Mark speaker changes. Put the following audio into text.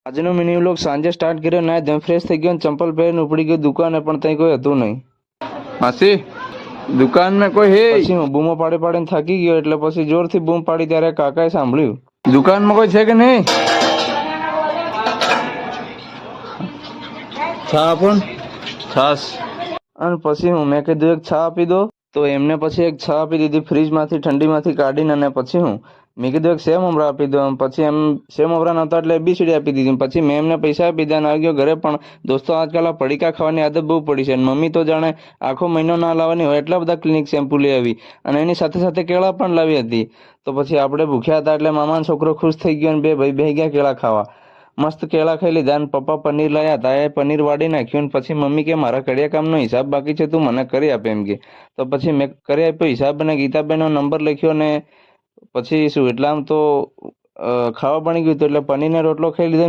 Speaker 1: આજનો mini vlog સાંજે start કર્યો, ના જેમ ફ્રેશ થઈ ગયો ને ચંપલ પહેરીને ઉપડી ગયો દુકાને, પણ ત્યાં કોઈ હતું નહીં. માસી દુકાનમાં કોઈ હે? પછી હું બૂમો પાડી પાડીને થાકી ગયો, એટલે પછી જોરથી બૂમ પાડી ત્યારે કાકાએ સાંભળ્યું. દુકાનમાં કોઈ છે કે નહીં? ચા આપો ને. છાસ. અને પછી મેં કીધું એક ચા આપી દો, તો એમને પછી એક ચા આપી દીધી ફ્રીજમાંથી ઠંડીમાંથી કાઢીને. અને પછી મેં કીધું એક સેવ મમરા આપી દો. પછી એમ સેવ મમરા નહોતા એટલે એબીસીડી આપી દીધી. પછી મેં એમને પૈસા આપી દીધા અને આવી ગયો ઘરે. પણ દોસ્તો આજકાલ આ પડીકા ખાવાની આદત બહુ પડી છે. અને મમ્મી તો જાણે આખો મહિનો ના લાવવાની હોય એટલા બધા ક્લિનિક શેમ્પુ લઈ આવી, અને એની સાથે સાથે કેળા પણ લાવી હતી. તો પછી આપણે ભૂખ્યા હતા એટલે મામાનો છોકરો ખુશ થઈ ગયો અને બે ભાઈ બેહી ગયા કેળા ખાવા. મસ્ત કેળા ખાઈ લીધા અને પપ્પા પનીર લાયા હતા, એ પનીર વાળી નાખ્યું. પછી મમ્મી કે મારા કડિયા કામનો હિસાબ બાકી છે, તું મને કરી આપે એમ કે. તો પછી મેં કરી આપ્યો હિસાબ અને ગીતાબેનનો નંબર લખ્યો. ને પછી શું એટલે આમ તો ખાવા બની ગયું હતું એટલે પનીરનો રોટલો ખાઈ લીધો.